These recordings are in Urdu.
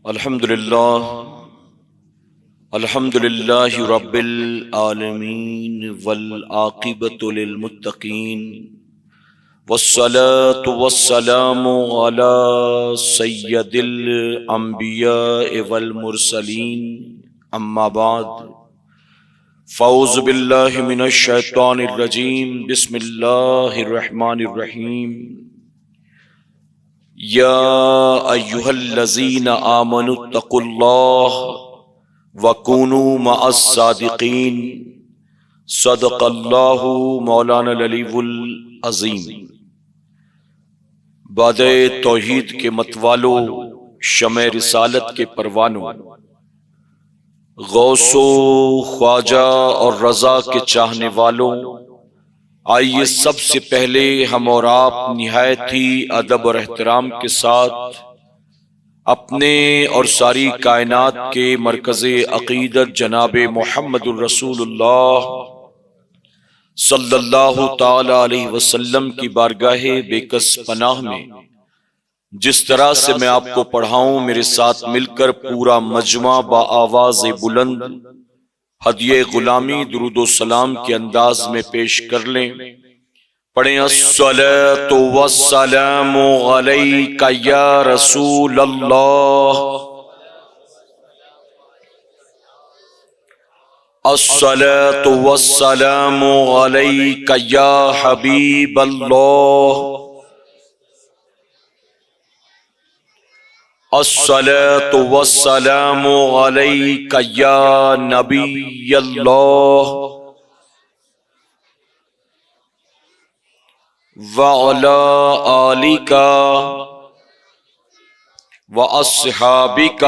الحمدللہ رب العالمین والعاقبۃ للمتقین والصلاة والسلام علی سید الانبیاء والمرسلین اما بعد فاعوذ باللہ من الشیطان الرجیم بسم اللہ الرحمن الرحیم یا ایہا الذین آمنوا اتقوا اللہ وَكُونُوا مَعَ الصَّادِقِينَ صدق اللہ مولانا العلی العظیم۔ باد توحید کے متوالو، شمع رسالت کے پروانوں، غوث و خواجہ اور رضا کے چاہنے والوں، آئیے سب سے پہلے ہم اور آپ نہایت ہی ادب اور احترام کے ساتھ اپنے اور ساری کائنات کے مرکز عقیدت جناب محمد الرسول اللہ صلی اللہ تعالی علیہ وسلم کی بارگاہ بے کس پناہ میں جس طرح سے میں آپ کو پڑھاؤں، میرے ساتھ مل کر پورا مجمع با آواز بلند ہدیہ غلامی درود و سلام کے انداز میں پیش کر لیں۔ پڑھیں الصلاۃ والسلام علیک یا رسول اللہ، الصلاۃ والسلام علیک یا حبیب اللہ، الصلاۃ والسلام علیک یا نبی اللہ، وعلی آلک واصحابک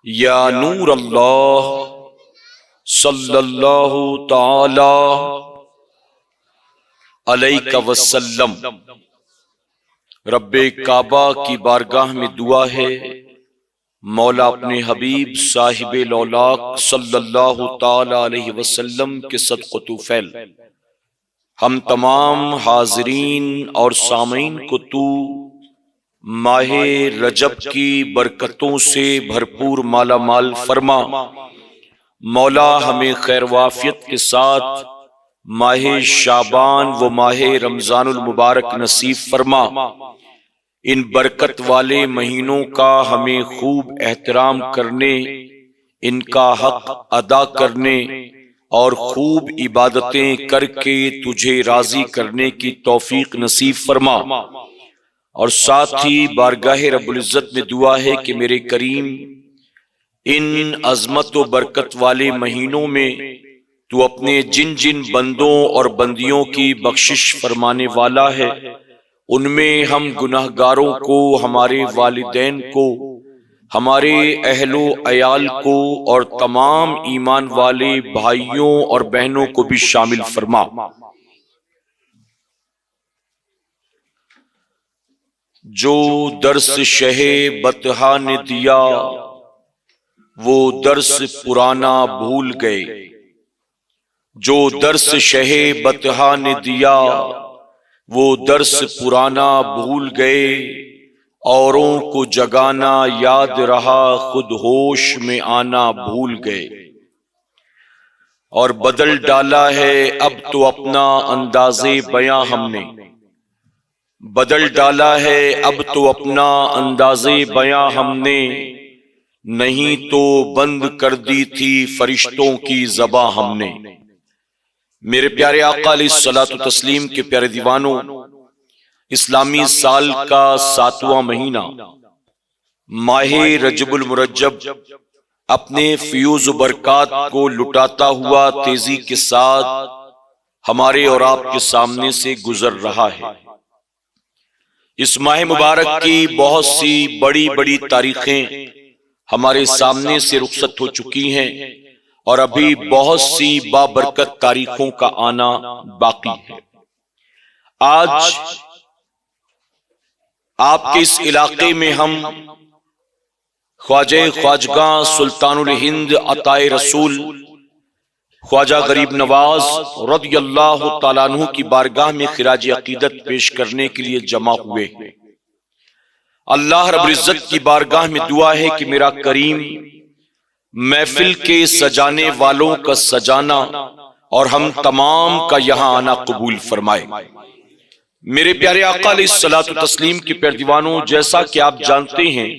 یا نور اللہ صلی اللہ تعالی علیہ وسلم۔ رب کعبہ کی بارگاہ میں دعا ہے، مولا اپنے حبیب صاحب لولاک صلی اللہ تعالی علیہ وسلم کے صدق و طفیل ہم تمام حاضرین اور سامعین کو تو ماہ رجب کی برکتوں سے بھرپور مالا مال فرما۔ مولا ہمیں خیر وعافیت کے ساتھ ماہ شعبان و ماہ رمضان المبارک نصیب فرما۔ ان برکت والے مہینوں کا ہمیں خوب احترام کرنے، ان کا حق ادا کرنے اور خوب عبادتیں کر کے تجھے راضی کرنے کی توفیق نصیب فرما۔ اور ساتھ ہی بارگاہ رب العزت میں دعا ہے کہ میرے کریم ان عظمت و برکت والے مہینوں میں تو اپنے جن جن بندوں اور بندیوں کی بخشش فرمانے والا ہے، ان میں ہم گناہگاروں کو، ہمارے والدین کو، ہمارے اہل و عیال کو اور تمام ایمان والے بھائیوں اور بہنوں کو بھی شامل فرما۔ جو درس شہ بطحہ نے دیا وہ درس پرانا بھول گئے، جو درس شہ بطحہ نے دیا وہ درس پرانا بھول گئے، اوروں کو جگانا یاد رہا خود ہوش میں آنا بھول گئے۔ اور بدل ڈالا ہے اب تو اپنا انداز بیاں ہم نے، بدل ڈالا ہے اب تو اپنا انداز بیاں ہم نے، نہیں تو بند کر دی تھی فرشتوں کی زباں ہم نے۔ میرے پیارے آقا علیہ الصلوۃ والتسلیم کے پیارے دیوانوں، اسلامی سال کا 7واں مہینہ ماہ رجب المرجب اپنے فیوز و برکات کو لٹاتا ہوا تیزی کے ساتھ ہمارے اور آپ کے سامنے سے گزر رہا ہے۔ اس ماہ مبارک کی بہت سی بڑی بڑی تاریخیں ہمارے سامنے سے رخصت ہو چکی ہیں اور ابھی بہت سی بابرکت تاریخوں کا آنا باقی ہے۔ آج آپ کے اس علاقے میں ہم خواجہ خواجگاں سلطان الہند عطائے رسول خواجہ غریب نواز رضی اللہ تعالیٰ عنہ کی بارگاہ میں خراج عقیدت پیش کرنے کے لیے جمع ہوئے۔ اللہ رب العزت کی بارگاہ میں دعا ہے کہ میرا کریم محفل کے سجانے والوں کا سجانا اور ہم تمام کا یہاں آنا قبول فرمائے۔ میرے پیارے آقا علیہ الصلوۃ والتسلیم کے پیروانوں، جیسا کہ آپ جانتے ہیں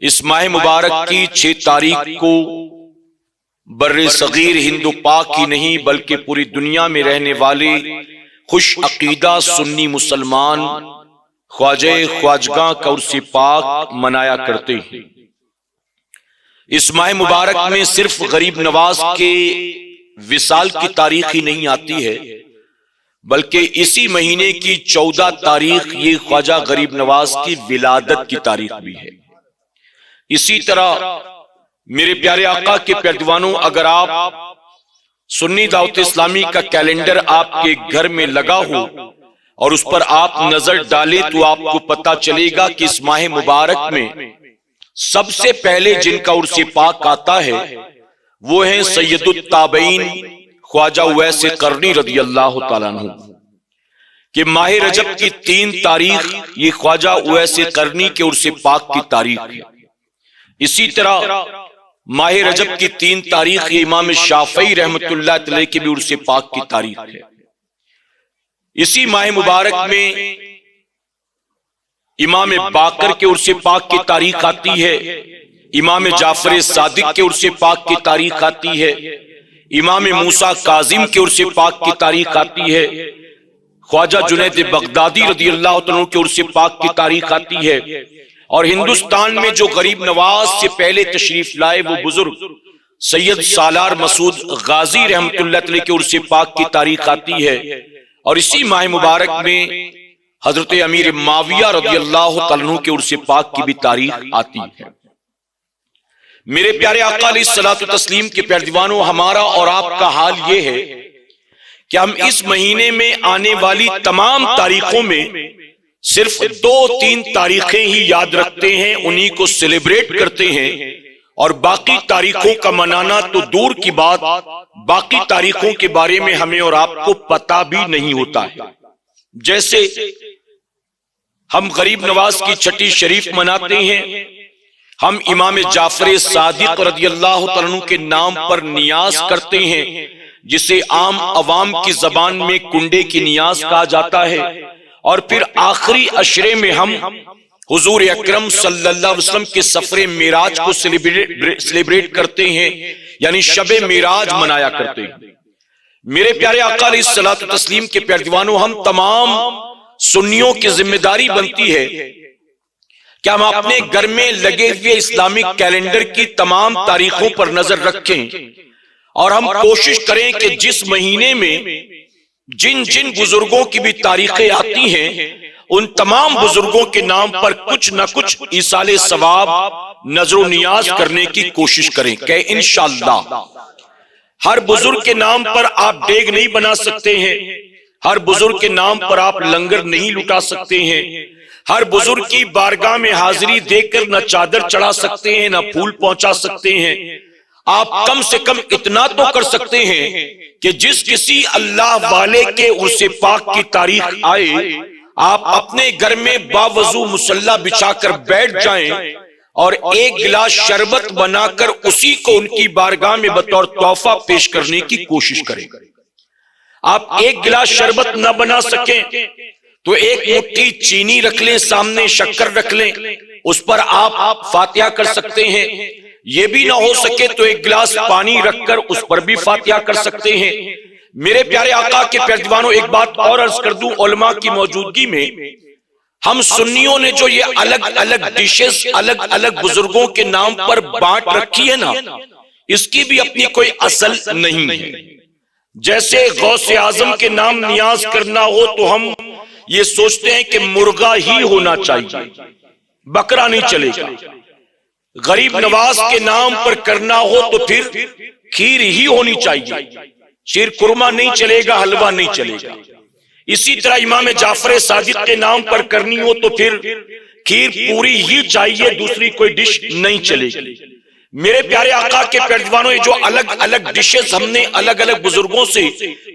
اس ماہ مبارک کی 6 تاریخ کو بر صغیر ہند و پاک ہی نہیں بلکہ پوری دنیا میں رہنے والے خوش عقیدہ سنی مسلمان خواجہ خواجگاں کا عرس پاک منایا کرتے ہیں۔ اس ماہ مبارک میں صرف غریب نواز کے وصال کی تاریخ ہی نہیں آتی ہے بلکہ اسی مہینے کی 14 تاریخ یہ خواجہ غریب نواز کی ولادت کی تاریخ بھی ہے۔ اسی طرح میرے پیارے آقا کے پیروانوں، اگر آپ سنی دعوت اسلامی کا کیلنڈر آپ کے گھر میں لگا ہو اور اس پر آپ نظر ڈالیں تو آپ کو پتا چلے گا کہ اس ماہ مبارک میں سب سے پہلے جن کا عرس پاک آتا ہے وہ ہیں سید التابعین خواجہ اویس قرنی رضی اللہ تعالیٰ عنہ، کہ ماہ رجب کی 3 تاریخ یہ خواجہ اویس قرنی کے عرس پاک کی تاریخ ہے۔ اسی طرح ماہ رجب کی 3 تاریخ یہ امام شافعی رحمت اللہ علیہ کے بھی عرس پاک کی تاریخ ہے۔ اسی ماہ مبارک میں امام باقر کے عرس پاک کی تاریخ آتی ہے، امام جعفر صادق کے عرس پاک کی تاریخ آتی ہے، امام موسیٰ کاظم کے عرس پاک کی تاریخ آتی ہے، خواجہ جنید بغدادی رضی اللہ عنہ کے عرس پاک کی تاریخ آتی ہے، اور ہندوستان میں جو غریب نواز سے پہلے تشریف لائے وہ بزرگ سید سالار مسعود غازی رحمت اللہ علیہ کے عرس پاک کی تاریخ آتی ہے، اور اسی ماہ مبارک میں حضرت امیر معاویہ رضی اللہ عنہ کے عرس پاک کی بھی تاریخ آتی ہے۔ میرے پیارے آقا علیہ الصلوۃ والتسلیم کے پیروانوں، ہمارا اور آپ کا حال یہ ہے کہ ہم اس مہینے میں آنے والی تمام تاریخوں میں صرف 2-3 تاریخیں ہی یاد رکھتے ہیں، انہی کو سیلیبریٹ کرتے ہیں، اور باقی تاریخوں کا منانا تو دور کی بات، باقی تاریخوں کے بارے میں ہمیں اور آپ کو پتہ بھی نہیں ہوتا ہے۔ جیسے ہم غریب نواز کی چھٹی شریف مناتے ہیں، ہم امام جعفر صادق رضی اللہ عنہ کے نام پر نیاز کرتے ہیں جسے عام عوام کی زبان میں کنڈے کی نیاز کہا جاتا ہے، اور پھر آخری عشرے میں ہم حضور اکرم صلی اللہ علیہ وسلم کے سفر معراج کو سیلیبریٹ کرتے ہیں، یعنی شب معراج منایا کرتے ہیں۔ میرے پیارے آقا علیہ الصلوۃ والتسلیم کے پیروانوں، ہم تمام سنیوں کی ذمہ داری بنتی ہے کہ ہم اپنے گھر میں لگے ہوئے اسلامک کیلنڈر کی تمام تاریخوں پر نظر رکھیں، اور ہم کوشش کریں کہ جس مہینے میں جن جن بزرگوں کی بھی تاریخیں آتی ہیں ان تمام بزرگوں کے نام پر کچھ نہ کچھ ایصال ثواب نظر و نیاز کرنے کی کوشش کریں کہ انشاءاللہ ہر بزرگ کے نام پر آپ ڈیگ نہیں بنا سکتے ہیں، ہر بزرگ کے نام پر آپ لنگر نہیں لٹا سکتے ہیں، ہر بزرگ کی بارگاہ میں حاضری دے کر نہ چادر چڑھا سکتے ہیں نہ پھول پہنچا سکتے ہیں۔ آپ کم سے کم اتنا تو کر سکتے ہیں کہ جس کسی اللہ والے کے عرس پاک کی تاریخ آئے، آپ اپنے گھر میں باوضو مصلی بچھا کر بیٹھ جائیں اور ایک گلاس شربت بنا کر اسی کو ان کی بارگاہ میں بطور تحفہ پیش کرنے کی کوشش کریں۔ آپ ایک گلاس شربت نہ بنا سکیں تو ایک مٹھی چینی رکھ لیں، سامنے شکر رکھ لیں، اس پر آپ فاتحہ کر سکتے ہیں۔ یہ بھی نہ ہو سکے تو ایک گلاس پانی رکھ کر اس پر بھی فاتحہ کر سکتے ہیں۔ میرے پیارے آقا کے پیروانوں، ایک بات اور عرض کر دوں، علماء کی موجودگی میں ہم سنیوں نے جو یہ الگ الگ ڈشز الگ الگ بزرگوں کے نام پر بانٹ رکھی ہے نا، اس کی بھی اپنی کوئی اصل نہیں ہے۔ جیسے غوث اعظم کے نام نیاز کرنا ہو تو ہم یہ سوچتے ہیں کہ مرغا ہی ہونا چاہیے، بکرا نہیں چلے گا۔ غریب نواز کے نام پر کرنا ہو تو پھر کھیر ہی ہونی چاہیے، شیر قورمہ نہیں چلے گا، حلوہ نہیں چلے گا۔ اسی طرح امام جعفر صادق کے نام پر کرنی ہو تو پھر کھیر پوری ہی چاہیے، دوسری کوئی ڈش نہیں چلے گی۔ میرے پیارے آقا کے پیروانوں، یہ جو الگ الگ ڈشز ہم نے الگ الگ بزرگوں سے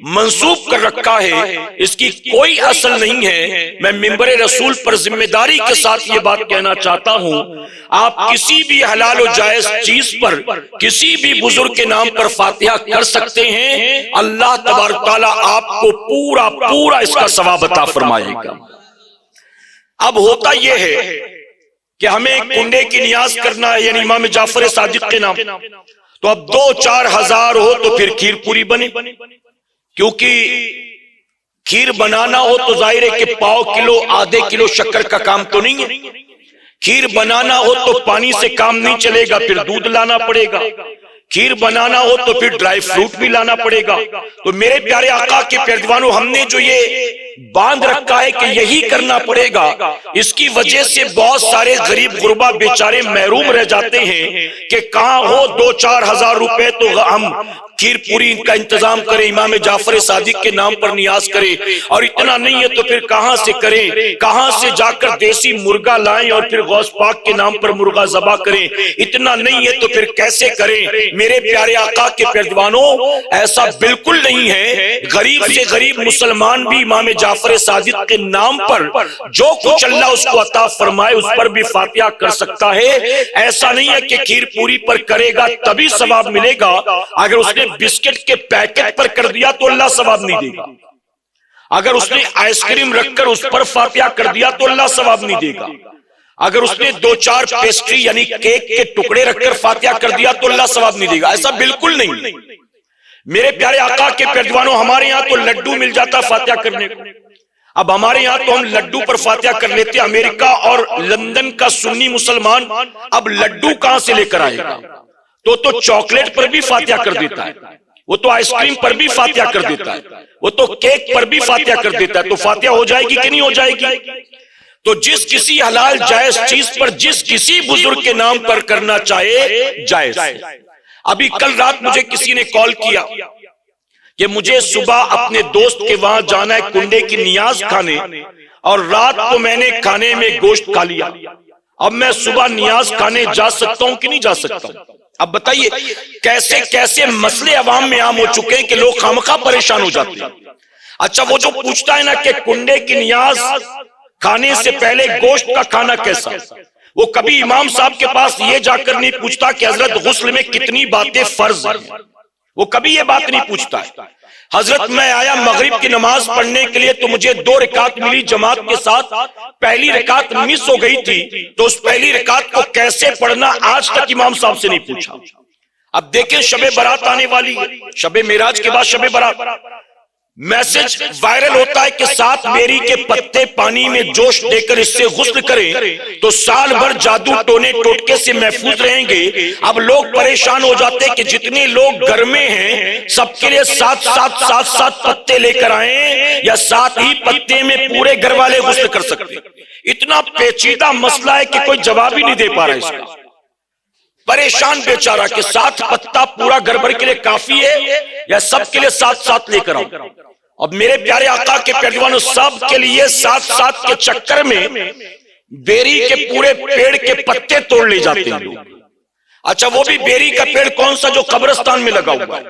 منسوب کر رکھا ہے، اس کی کوئی اصل نہیں ہے۔ میں منبر رسول پر ذمہ داری کے ساتھ یہ بات کہنا چاہتا ہوں، آپ کسی بھی حلال و جائز چیز پر کسی بھی بزرگ کے نام پر فاتحہ کر سکتے ہیں، اللہ تبارک تعالیٰ آپ کو پورا پورا اس کا ثواب عطا فرمائے گا۔ اب ہوتا یہ ہے کہ ہمیں کنڈے کی نیاز کرنا ہے، یعنی امام جعفر صادق کے نام، تو اب 2-4 ہزار ہو تو پھر کھیر پوری بنے، کیونکہ کھیر بنانا ہو تو ظاہر ہے کہ پاؤ کلو آدھے کلو شکر کا کام تو نہیں ہے، کھیر بنانا ہو تو پانی سے کام نہیں چلے گا، پھر دودھ لانا پڑے گا، کھیر بنانا ہو تو پھر ڈرائی فروٹ بھی لانا پڑے گا۔ تو میرے پیارے آقا کے پیروانوں، ہم نے جو یہ باندھ رکھا ہے کہ یہی کرنا پڑے گا، اس کی وجہ سے بہت سارے غریب غربا بیچارے محروم رہ جاتے ہیں کہ کہاں ہو 2-4 ہزار روپے تو ہم کھیر پوری کا انتظام کریں، امام جعفر صادق کے نام پر نیاز کریں، اور اتنا نہیں ہے تو پھر کہاں سے کریں، کہاں سے جا کر دیسی مرغا لائیں اور پھر غوث پاک کے نام پر مرغا ذبح کریں، اتنا نہیں ہے تو پھر کیسے کریں؟ میرے پیارے آقا کے پیروانوں، ایسا بالکل نہیں ہے۔ غریب سے غریب مسلمان بھی امام جعفر صادق کے نام پر جو کچھ اللہ اس کو عطا فرمائے اس پر بھی فاتحہ کر سکتا ہے۔ ایسا نہیں ہے کہ کھیر پوری پر کرے گا تبھی ثواب ملے گا، اگر اس نے بسکٹ کے پیکٹ پر کر دیا تو اللہ ثواب نہیں دے گا، اگر اس نے آئس کریم رکھ کر اس پر فاتحہ کر دیا تو اللہ ثواب نہیں دے گا، اگر اس نے 2-4 پیسٹری یعنی کیک کے ٹکڑے رکھ کر فاتحہ کر دیا تو اللہ ثواب نہیں دے گا۔ ایسا بالکل نہیں۔ میرے پیارے آقا کے پیروانوں، ہمارے یہاں تو لڈو مل جاتا فاتحہ کرنے کو، اب ہمارے یہاں تو ہم لڈو پر فاتحہ کر لیتے، امریکہ اور لندن کا سنی مسلمان اب لڈو کہاں سے لے کر آئے گا؟ تو چاکلیٹ پر بھی فاتحہ کر دیتا ہے، وہ تو آئس کریم پر بھی فاتحہ کر دیتا ہے، وہ تو کیک پر بھی فاتحہ کر دیتا ہے، تو فاتحہ ہو جائے گی کہ نہیں ہو جائے گی؟ تو جس کسی حلال جائز چیز پر جس کسی بزرگ کے نام پر کرنا چاہے جائز۔ ابھی کل رات مجھے کسی نے کال کیا کہ مجھے صبح اپنے دوست کے وہاں جانا ہے کنڈے کی نیاز کھانے، اور رات کو میں نے کھانے میں گوشت کھا لیا، اب میں صبح نیاز کھانے جا سکتا ہوں کہ نہیں جا سکتا ہوں؟ اب بتائیے کیسے کیسے مسئلے عوام میں عام ہو چکے ہیں کہ لوگ خامخواہ پریشان ہو جاتے ہیں۔ اچھا، وہ جو پوچھتا ہے نا کہ کنڈے کی نیاز کھانے سے پہلے گوشت کا کھانا کیسا، وہ کبھی امام صاحب کے پاس یہ جا کر نہیں پوچھتا کہ حضرت غسل میں کتنی باتیں فرض ہیں، وہ کبھی یہ بات نہیں پوچھتا ہے۔ حضرت میں آیا مغرب کی نماز پڑھنے کے لیے تو مجھے 2 رکعت ملی جماعت کے ساتھ، پہلی رکعت مس ہو گئی تھی، تو اس پہلی رکعت کو کیسے پڑھنا آج تک امام صاحب سے نہیں پوچھا۔ اب دیکھیں شب برات آنے والی ہے، شب معراج کے بعد شب برات، میسج وائرل ہوتا ہے کہ 7 بیری کے پتے پانی میں جوش دے کر اس سے غسل کریں تو سال بھر جادو ٹونے ٹوٹکے سے محفوظ رہیں گے۔ اب لوگ پریشان ہو جاتے کہ جتنے لوگ گھر میں ہیں سب کے لیے 7 پتے لے کر آئیں، یا 7 ہی پتے میں پورے گھر والے غسل کر سکتے؟ اتنا پیچیدہ مسئلہ ہے کہ کوئی جواب ہی نہیں دے پا رہا اس کا۔ پریشان بیچارہ کہ 7 پتا پورا گھر بھر کے لیے کافی ہے یا سب کے لیے 7 لے کر آؤں؟ اب میرے پیارے آقا کے پیروانوں، سب کے لیے 7 کے چکر میں بیری کے پورے پیڑ کے پتے توڑ لے جاتے ہیں لوگ۔ اچھا، وہ بھی بیری کا پیڑ کون سا جو قبرستان میں لگا ہوا ہے،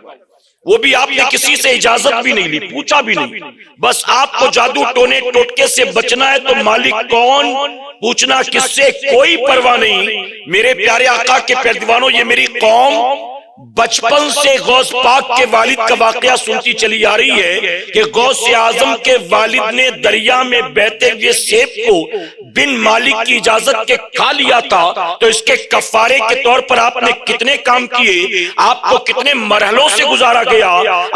وہ بھی آپ نے کسی سے اجازت بھی نہیں لی، پوچھا بھی نہیں، بس آپ کو جادو ٹونے ٹوٹکے سے بچنا ہے تو مالک کون، پوچھنا کس سے، کوئی پرواہ نہیں۔ میرے پیارے آقا کے پیروانوں، یہ میری قوم بچپن سے غوث پاک کے والد کا واقعہ سنتی چلی آ رہی ہے کہ غوث اعظم کے والد نے دریا میں بہتے ہوئے سیب کو بن مالک کی اجازت کے کھا لیا تھا، تو اس کے کفارے کے طور پر آپ نے کتنے کام کیے، آپ کو کتنے مرحلوں سے گزارا گیا۔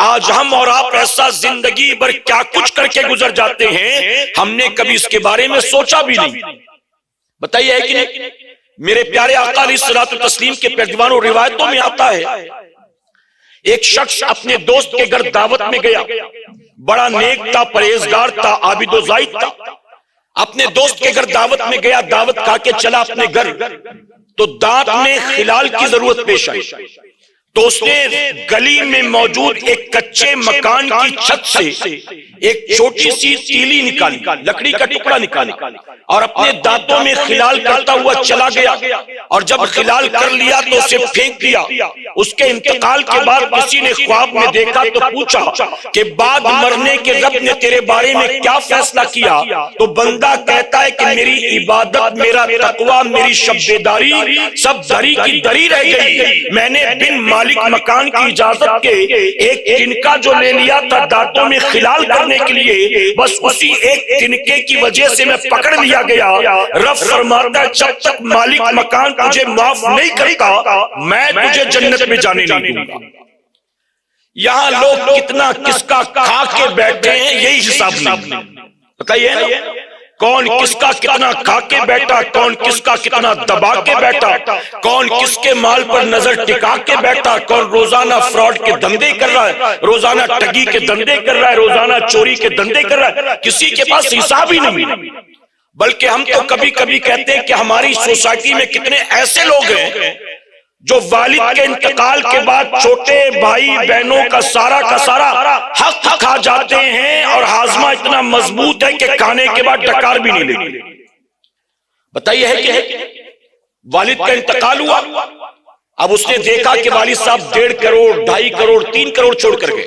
آج ہم اور آپ ایسا زندگی بھر کیا کچھ کر کے گزر جاتے ہیں، ہم نے کبھی اس کے بارے میں سوچا بھی نہیں۔ بتائیے ہے کہ نہیں؟ میرے پیارے آقا علیہ الصلوۃ والتسلیم کے پیروانوں، روایتوں میں آتا ہے ایک شخص اپنے دوست کے گھر دعوت میں گیا، بڑا نیک تھا، پرہیزگار تھا، عابد و زاہد تھا، اپنے دوست کے گھر دعوت میں گیا، دعوت کھا کے چلا اپنے گھر، تو دانت میں خلال کی ضرورت پیش آئی، تو اس نے گلی میں موجود ایک کچے مکان کی چھت سے ایک چھوٹی سی تیلی نکالی، لکڑی کا ٹکڑا نکالا اور اپنے دانتوں میں خلال کرتا ہوا چلا گیا، اور جب خلال کر لیا تو اسے پھینک دیا۔ اس کے انتقال کے بعد کسی نے خواب میں دیکھا تو پوچھا کہ بعد مرنے کے رب نے تیرے بارے میں کیا فیصلہ کیا؟ تو بندہ کہتا ہے کہ میری عبادت، میرا تقوی، میری شب بیداری سب دری کی دری رہ گئی۔ میں نے بن مالک مکان کی اجازت کے ایک تنکا جو لے لیا تھا دانتوں میں خلال کرنے کے لیے، بس اسی ایک تنکے کی وجہ سے میں پکڑ لیا گیا۔ رب فرماتا ہے جب تک مالک مکان تجھے معاف نہیں کرتا میں تجھے جنت میں جانے نہیں دوں گا۔ یہاں لوگ کتنا کس کا کھا کے بیٹھے ہیں یہی حساب نہیں، بتائیے کون کس کا کتنا کھا کے بیٹھا، کون کس کا کتنا دبا کے بیٹھا، کون کس کے مال پر نظر ٹکا کے بیٹھا، کون روزانہ فراڈ کے دھندے کر رہا ہے، روزانہ ٹگی کے دھندے کر رہا ہے، روزانہ چوری کے دھندے کر رہا ہے، کسی کے پاس حساب ہی نہیں۔ بلکہ ہم تو کبھی کبھی کہتے ہیں کہ ہماری سوسائٹی میں کتنے ایسے لوگ ہیں جو والد کے انتقال کے بعد چھوٹے بھائی بہنوں کا سارا حق کھا جاتے ہیں، اور ہاضمہ اتنا مضبوط ہے کہ کھانے کے بعد ڈکار بھی نہیں لیتے۔ بتائیے ہے کہ والد کا انتقال ہوا، اب اس نے دیکھا کہ والد صاحب 1.5 کروڑ 2.5 کروڑ 3 کروڑ چھوڑ کر گئے،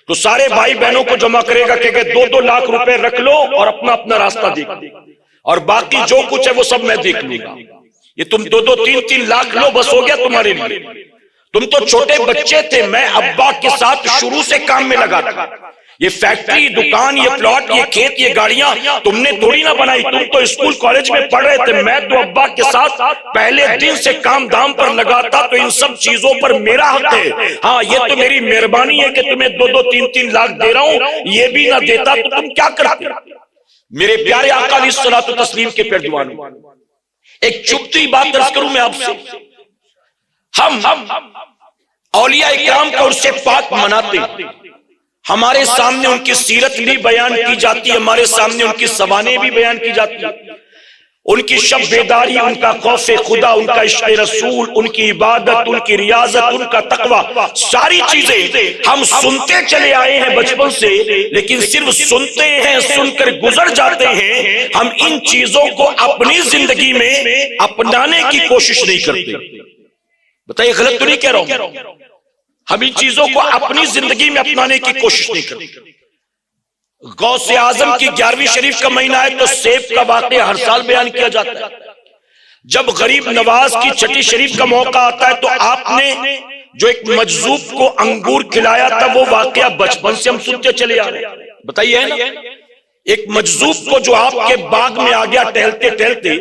تو سارے بھائی بہنوں کو جمع کرے گا کہ 2-2 لاکھ روپے رکھ لو اور اپنا اپنا راستہ دیکھ، اور باقی جو کچھ ہے وہ سب میں دیکھ لوں گا۔ یہ تم 2-2 3-3 لاکھ لو بس ہو گیا تمہارے لیے۔ تم تو چھوٹے بچے تھے، میں ابا کے ساتھ شروع سے کام میں لگا تھا۔ یہ فیکٹری، دکان، یہ پلاٹ، یہ کھیت، یہ گاڑیاں تم نے تھوڑی نہ بنائی، تم تو اسکول کالج میں پڑھ رہے تھے، میں تو ابا کے ساتھ پہلے دن سے کام دام پر لگا تھا، تو ان سب چیزوں پر میرا حق ہے۔ ہاں یہ تو میری مہربانی ہے کہ تمہیں 2-2 3-3 لاکھ دے رہا ہوں، یہ بھی نہ دیتا تو تم کیا کرتے؟ میرے پیارے آقا علیہ الصلوۃ والتسلیم کے پیروانوں، ایک چبتی بات عرض کروں میں آپ سے، ہم اولیاء اکرام کا عرص پاک مناتے ہیں، ہمارے سامنے ان کی سیرت بھی بیان کی جاتی ہے، ہمارے سامنے ان کی سوانح بھی بیان کی جاتی ہے، ان کی شب بیداری، ان کا خوف خدا، ان کا عشق رسول، ان کی عبادت، ان کی ریاضت، ان کا تقوی، ساری چیزیں ہم سنتے چلے آئے ہیں بچپن سے، لیکن صرف سنتے ہیں، سن کر گزر جاتے ہیں، ہم ان چیزوں کو اپنی زندگی میں اپنانے کی کوشش نہیں کرتے۔ بتائیے غلط تو نہیں کہہ رہا ہوں؟ ہم ان چیزوں کو اپنی زندگی میں اپنانے کی کوشش نہیں کرتے۔ غوث اعظم کی 11ویں شریف کا مہینہ ہے تو سیب کا واقعہ ہر سال بیان کیا جاتا ہے۔ جب غریب نواز کی 6 شریف کا موقع آتا ہے تو آپ نے جو ایک مجذوب کو انگور کھلایا تھا وہ واقعہ بچپن سے ہم سنتے چلے آ رہے ہیں، بتائیے نا، ایک مجذوب کو جو آپ کے باغ میں آ گیا ٹہلتے ٹہلتے،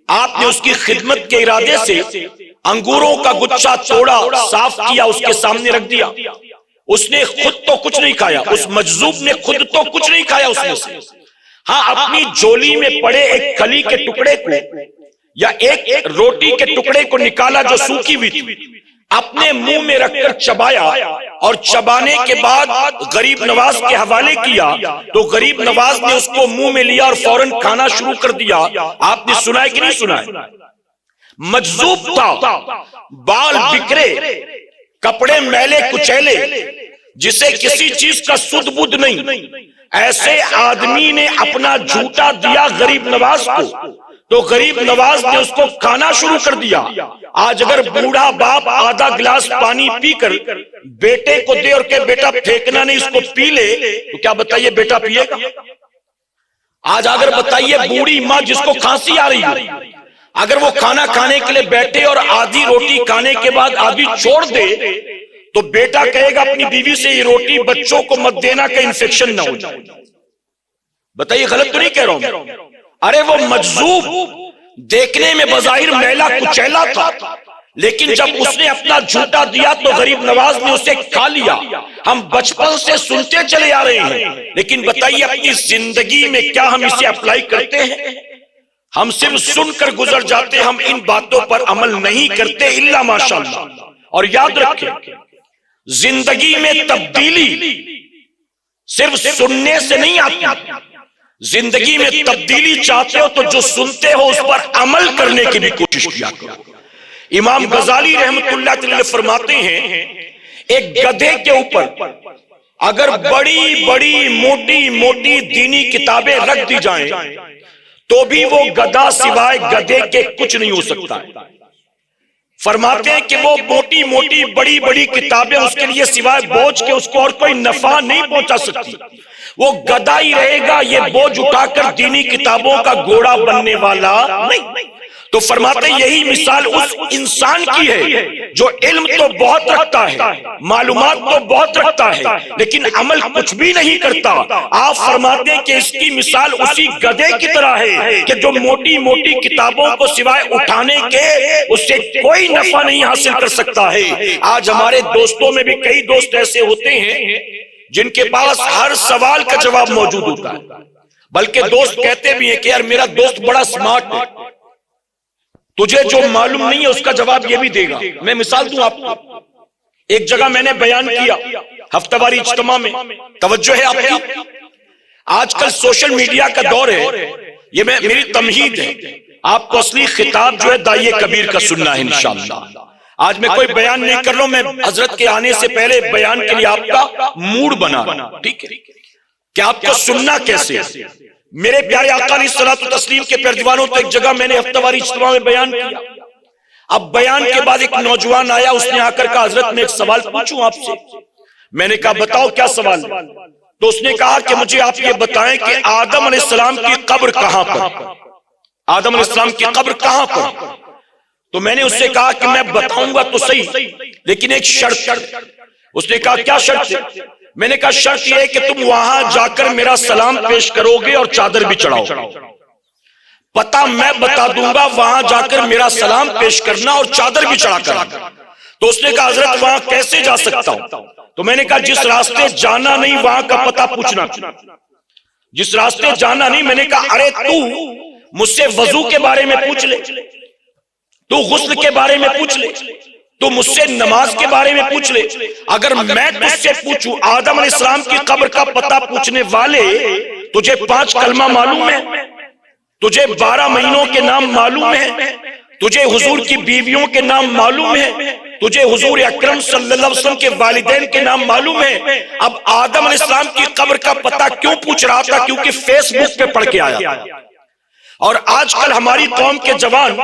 آپ نے اس کی خدمت کے ارادے سے انگوروں کا گچھا توڑا، صاف کیا، اس کے سامنے رکھ دیا۔ اس نے خود تو کچھ نہیں کھایا، اس مجذوب نے خود تو کچھ نہیں کھایا اس میں سے، ہاں اپنی جولی میں پڑے ایک کھلی کے ٹکڑے کو یا ایک روٹی کے ٹکڑے کو نکالا جو سوکھی ہوئی تھی، اپنے منہ میں رکھ کر چبایا، اور چبانے کے بعد غریب نواز کے حوالے کیا تو غریب نواز نے اس کو منہ میں لیا اور فوراً کھانا شروع کر دیا۔ آپ نے سنا ہے کہ نہیں سنا ہے؟ مجذوب تھا، بال بکھرے، کپڑے میلے کچیلے، جسے کسی چیز کا سد بد نہیں، ایسے آدمی نے اپنا جھوٹا دیا غریب نواز کو تو غریب نواز نے اس کو کھانا شروع کر دیا۔ آج اگر بوڑھا باپ آدھا گلاس پانی پی کر بیٹے کو دے اور کہ بیٹا پھینکنا نہیں، اس کو پی لے، تو کیا بتائیے بیٹا پیے گا؟ آج اگر بتائیے بوڑھی ماں جس کو کھانسی آ رہی ہے، اگر وہ کھانا کھانے کے لیے بیٹھے اور آدھی روٹی کھانے کے بعد آدھی چھوڑ دے تو بیٹا کہے گا اپنی بیوی سے یہ روٹی بچوں کو مت دینا کہ انفیکشن نہ ہو جائے۔ بتائیے غلط تو نہیں کہہ رہا ہوں؟ ارے وہ مجذوب دیکھنے میں بظاہر میلا کچیلا تھا، لیکن جب اس نے اپنا جھوٹا دیا تو غریب نواز نے اسے کھا لیا۔ ہم بچپن سے سنتے چلے آ رہے ہیں، لیکن بتائیے اپنی زندگی میں کیا ہم اسے اپلائی کرتے ہیں؟ ہم صرف سن کر گزر جاتے، ہم ان باتوں پر عمل نہیں کرتے الا ماشاءاللہ۔ اور یاد رکھیں زندگی میں تبدیلی صرف سننے سے نہیں آتی، زندگی میں تبدیلی چاہتے ہو تو جو سنتے ہو اس پر عمل کرنے کی بھی کوشش کیا کرو۔ امام غزالی رحمت اللہ تعالی فرماتے ہیں ایک گدھے کے اوپر اگر بڑی بڑی موٹی موٹی دینی کتابیں رکھ دی جائیں تو بھی وہ گدھا سوائے گدھے کے کچھ نہیں ہو سکتا ہے۔ فرماتے ہیں کہ وہ موٹی موٹی بڑی بڑی کتابیں اس کے لیے سوائے بوجھ کے اس کو اور کوئی نفع نہیں پہنچا سکتی، وہ گدھا ہی رہے گا، یہ بوجھ اٹھا کر دینی کتابوں کا گھوڑا بننے والا نہیں۔ تو فرماتے ہیں یہی مثال اس انسان کی ہے جو علم تو بہت رکھتا ہے، معلومات تو بہت رکھتا ہے، لیکن عمل کچھ بھی نہیں کرتا۔ آپ فرماتے ہیں کہ اس کی مثال اسی گدھے کی طرح ہے کہ جو موٹی موٹی کتابوں کو سوائے اٹھانے کے اس سے کوئی نفع نہیں حاصل کر سکتا ہے۔ آج ہمارے دوستوں میں بھی کئی دوست ایسے ہوتے ہیں جن کے پاس ہر سوال کا جواب موجود ہوتا ہے، بلکہ دوست کہتے بھی ہیں کہ یار میرا دوست بڑا سمارٹ ہے، تجھے جو معلوم نہیں ہے اس کا جواب یہ بھی دے گا۔ میں مثال دوں آپ کو، ایک جگہ میں نے بیان کیا ہفتہ واری اجتماع میں، توجہ ہے آپ کی، آج کل سوشل میڈیا کا دور ہے، یہ میری تمہید ہے، آپ کو اصلی خطاب جو ہے داعیہ کبیر کا سننا ہے انشاءاللہ۔ آج میں کوئی بیان نہیں کر رہا ہوں، میں حضرت کے آنے سے پہلے بیان کے لیے آپ کا موڈ بنا رہا ہوں، ٹھیک ہے کہ آپ کو سننا کیسے ہے۔ میرے پیارے آقا علیہ الصلوۃ والتسلیم کے پیروانوں، تو ایک جگہ میں نے ہفتہ واری اجتماع میں بیان کیا، اب بیان کے بعد ایک نوجوان آیا، اس نے آ کر کہا حضرت میں ایک سوال پوچھوں آپ سے؟ میں نے کہا بتاؤ کیا سوال ہے؟ تو اس نے کہا کہ مجھے آپ یہ بتائیں کہ آدم علیہ السلام کی قبر کہاں پر؟ آدم علیہ السلام کی قبر کہاں پر؟ تو میں نے اس سے کہا کہ میں بتاؤں گا تو صحیح، لیکن ایک شرط۔ اس نے کہا کیا شرط ہے؟ میں نے کہا شرط یہ ہے کہ تم وہاں جا کر میرا سلام پیش کرو گے اور چادر بھی چڑھاؤ گے۔ پتہ میں بتا دوں گا، وہاں جا کر میرا سلام پیش کرنا اور چادر بھی چڑھا کرنا۔ تو اس نے کہا حضرت وہاں کیسے جا سکتا ہوں؟ تو میں نے کہا جس راستے جانا نہیں وہاں کا پتہ پوچھنا، جس راستے جانا نہیں۔ میں نے کہا ارے تو مجھ سے وضو کے بارے میں پوچھ لے، تو غسل کے بارے میں پوچھ لے، تو مجھ سے نماز کے بارے میں پوچھ لے، اگر میں تجھ سے پوچھوں آدم علیہ السلام کی قبر کا پتہ پوچھنے والے، تجھے 5 کلمہ معلوم ہے، تجھے 12 مہینوں کے نام معلوم ہے، تجھے حضور کی بیویوں کے نام معلوم ہے، تجھے حضور اکرم صلی اللہ علیہ وسلم کے والدین کے نام معلوم ہے، اب آدم علیہ السلام کی قبر کا پتہ کیوں پوچھ رہا تھا؟ کیونکہ فیس بک پہ پڑھ کے آیا۔ اور آج کل ہماری قوم کے جوان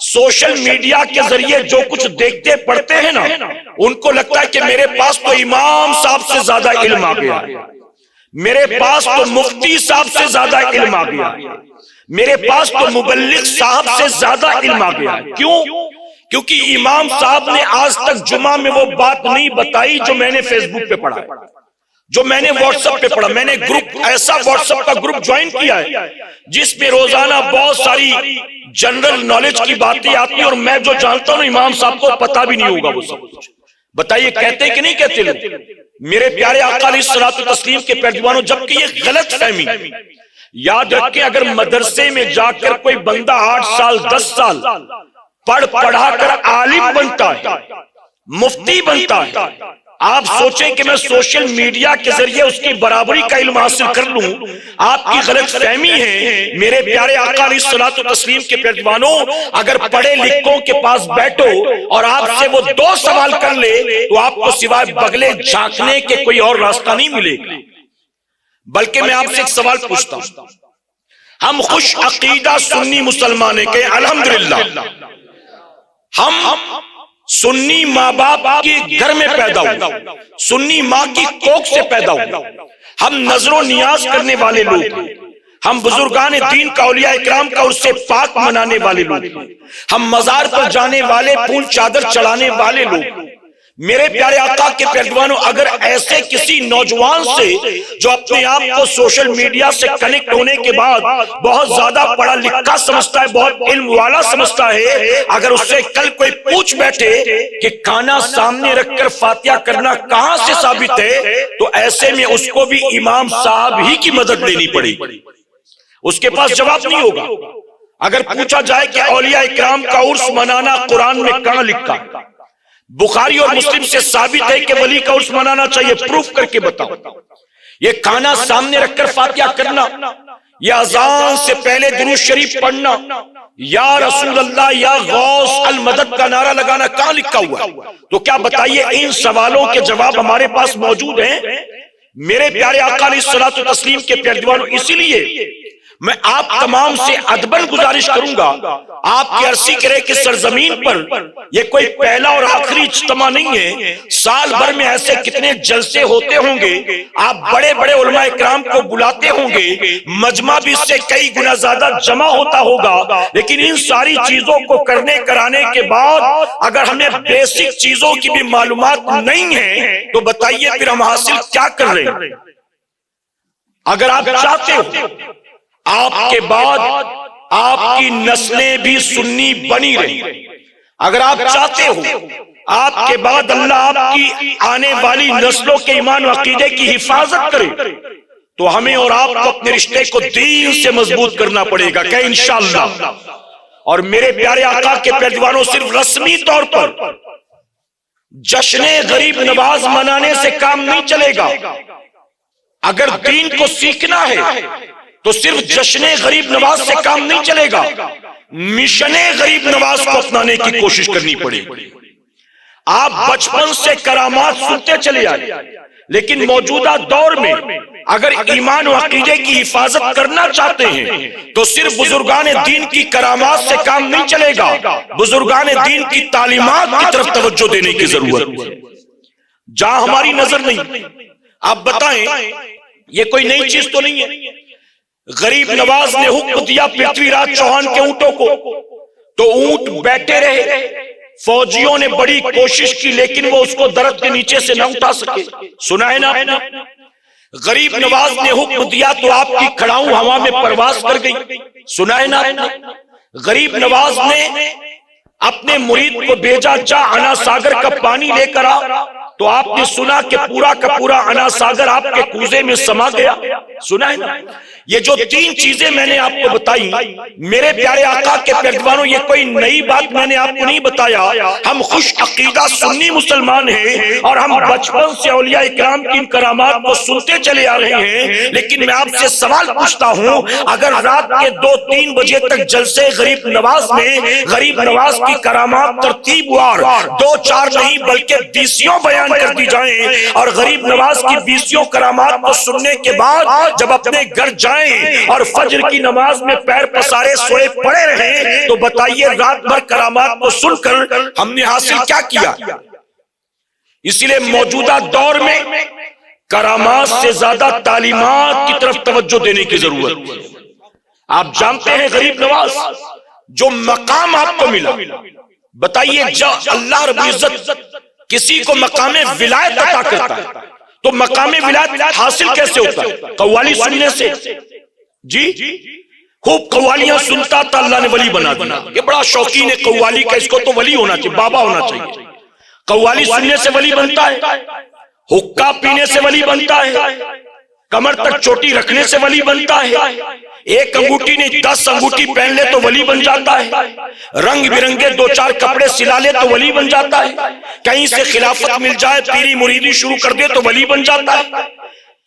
سوشل میڈیا کے ذریعے جو کچھ دیکھتے پڑھتے ہیں نا، ان کو لگتا ہے کہ میرے پاس تو امام صاحب سے زیادہ علم آ گیا، میرے پاس تو مفتی صاحب سے زیادہ علم آ گیا، میرے پاس تو مبلغ صاحب سے زیادہ علم آ گیا۔ کیوں؟ کیونکہ امام صاحب نے آج تک جمعہ میں وہ بات نہیں بتائی جو میں نے فیس بک پہ پڑھا، جو میں نے واٹس ایپ پہ پڑھا۔ میں نے گروپ، ایسا واٹس ایپ کا گروپ جوائن کیا ہے جس میں روزانہ بہت ساری جنرل نالج کی باتیں آتی ہیں، اور میں جو جانتا ہوں امام صاحب کو پتہ بھی نہیں ہوگا وہ سب کچھ۔ بتائیے کہتے کہ نہیں کہتے لوگ؟ میرے پیارے آقا علیہ الصلوۃ والتسلیم کے پیروانوں، جبکہ یہ غلط فہمی، یاد رکھیں اگر مدرسے میں جا کر کوئی بندہ 8 سال 10 سال پڑھ پڑھا کر عالم بنتا ہے، مفتی بنتا ہے، آپ سوچیں کہ میں سوشل میڈیا کے ذریعے اس کی برابری کا علم حاصل کر لوں، آپ کی غلط فہمی ہے۔ میرے پیارے آقا علیہ الصلوۃ والتسلیم کے پیروانوں، اگر پڑھے لکھوں کے پاس بیٹھو اور آپ سے وہ 2 سوال کر لے تو آپ کو سوائے بغلے جھانکنے کے کوئی اور راستہ نہیں ملے گا۔ بلکہ میں آپ سے ایک سوال پوچھتا ہوں، ہم خوش عقیدہ سنی مسلمان ہیں کہ الحمدللہ ہم سنی ماں باپ کے گھر میں پیدا ہوئے، سنی ماں کی کوکھ سے پیدا ہوئے، ہم نظر و نیاز کرنے والے لوگ ہیں، ہم بزرگان دین کا، اولیاء اکرام کا اس سے پاک منانے والے لوگ ہیں، ہم مزار پر جانے والے، پھول چادر چڑھانے والے لوگ ہیں۔ میرے پیارے آقا کے پیروانوں، اگر ایسے کسی نوجوان سے جو اپنے آپ کو سوشل میڈیا سے کنیکٹ ہونے کے بعد بہت زیادہ پڑھا لکھا سمجھتا ہے، بہت علم والا سمجھتا ہے، اگر اس سے کل کوئی پوچھ بیٹھے کہ کھانا سامنے رکھ کر فاتحہ کرنا کہاں سے ثابت ہے، تو ایسے میں اس کو بھی امام صاحب ہی کی مدد لینی پڑے گی، اس کے پاس جواب نہیں ہوگا۔ اگر پوچھا جائے کہ اولیاء اکرام کا عرس منانا قرآن میں کہاں لکھا ہے، بخاری اور مسلم سے ثابت ہے کہ ولی کا عرس منانا چاہیے، پروف کر کے بتاؤ۔ یہ کھانا سامنے رکھ کر فاتحہ کرنا، یا اذان سے پہلے درود شریف پڑھنا، یا رسول اللہ یا غوث المدد کا نعرہ لگانا کہاں لکھا ہوا ہے؟ تو کیا بتائیے ان سوالوں کے جواب ہمارے پاس موجود ہیں؟ میرے پیارے آقا علیہ الصلوۃ والتسلیم کے پیارے دیوانوں، اسی لیے میں آپ تمام سے ادباً گزارش کروں گا، آپ کی عرصی کرے کہ سرزمین پر یہ کوئی پہلا اور آخری اجتماع نہیں ہے، سال بھر میں ایسے کتنے جلسے ہوتے ہوں گے، آپ بڑے بڑے علماء اکرام کو بلاتے ہوں گے، مجمع بھی اس سے کئی گنا زیادہ جمع ہوتا ہوگا، لیکن ان ساری چیزوں کو کرنے کرانے کے بعد اگر ہمیں بیسک چیزوں کی بھی معلومات نہیں ہے تو بتائیے پھر ہم حاصل کیا کر رہے ہیں؟ اگر آپ چاہتے ہو آپ کے بعد آپ کی نسلیں بھی سنی بنی رہی، اگر آپ چاہتے ہو آپ کے بعد اللہ آپ کی آنے والی نسلوں کے ایمان و عقیدے کی حفاظت کرے، تو ہمیں اور آپ کو اپنے رشتے کو دین سے مضبوط کرنا پڑے گا کہ انشاءاللہ۔ اور میرے پیارے آقا کے پیارے دیوانوں، صرف رسمی طور پر جشن غریب نواز منانے سے کام نہیں چلے گا، اگر دین کو سیکھنا ہے تو صرف جشن غریب نواز سے کام نہیں چلے گا، مشن غریب نواز کو اپنانے کی کوشش کرنی پڑے گی۔ آپ بچپن سے کرامات سنتے چلے آئے، لیکن موجودہ دور میں اگر ایمان و عقیدے کی حفاظت کرنا چاہتے ہیں تو صرف بزرگان دین کی کرامات سے کام نہیں چلے گا، بزرگان دین کی تعلیمات کی طرف توجہ دینے کی ضرورت ہے۔ جہاں ہماری نظر نہیں، آپ بتائیں یہ کوئی نئی چیز تو نہیں ہے، غریب نواز نے حکم دیا پرتھوی راج چوہان کے اونٹوں کو، تو اونٹ بیٹھے رہے، فوجیوں نے بڑی کوشش کی لیکن وہ اس کو درخت کے نیچے سے نہ اٹھا سکے، سنا ہے نا؟ غریب نواز نے حکم دیا تو آپ کی کھڑاؤں ہوا میں پرواز کر گئی، سنا ہے نا؟ غریب نواز نے اپنے مرید کو بھیجا، جا انا ساگر کا پانی لے کر آ، تو آپ نے سنا کہ پورا کا پورا انا ساگر آپ کے کوزے میں سما گیا، سنا ہے نا؟ یہ جو تین چیزیں میں نے آپ کو بتائی میرے پیارے آقا کے پیارے دیوانوں، یہ کوئی نئی بات میں نے آپ کو نہیں بتایا، ہم خوش عقیدہ سنی مسلمان ہیں اور ہم بچپن سے اولیاء اکرام کی ان کرامات کو سنتے چلے آ رہے ہیں، لیکن میں آپ سے سوال پوچھتا ہوں، اگر رات کے 2-3 بجے تک جلسے غریب نواز میں غریب نواز کی کرامات ترتیب وار 2-4 نہیں بلکہ 20 بیان کر دی جائیں، اور غریب نواز کی 20 کرامات کو سننے کے بعد جب اپنے گھر جائیں اور فجر کی نماز میں پیر پسارے سوئے پڑے رہیں، تو بتائیے رات بھر کرامات کو سن کر ہم نے حاصل کیا کیا؟ اسی لیے موجودہ دور میں کرامات سے زیادہ تعلیمات کی طرف توجہ دینے کی ضرورت ہے۔ آپ جانتے ہیں غریب نواز جو مقام آپ کو ملا، بتائیے جب اللہ رب العزت کسی کو مقام ولایت عطا کرتا ہے تو مقام ولایت حاصل کیسے ہوتا ہے؟ قوالی سننے سے؟ جی خوب قوالیاں سنتا تھا، اللہ نے ولی بنا دیا، یہ بڑا شوقین ہے قوالی کا، اس کو تو ولی ہونا چاہیے، بابا ہونا چاہیے۔ قوالی سننے سے ولی بنتا ہے، حقہ پینے سے ولی بنتا ہے، کمر تک چوٹی رکھنے سے ولی بنتا ہے، ایک انگوٹھی نے 10 انگوٹھی پہن لے تو ولی بن جاتا ہے، رنگ برنگے 2-4 کپڑے سلا لے تو ولی بن جاتا ہے، کہیں سے خلافت مل جائے پیری مریدی شروع کر دے تو ولی بن جاتا ہے،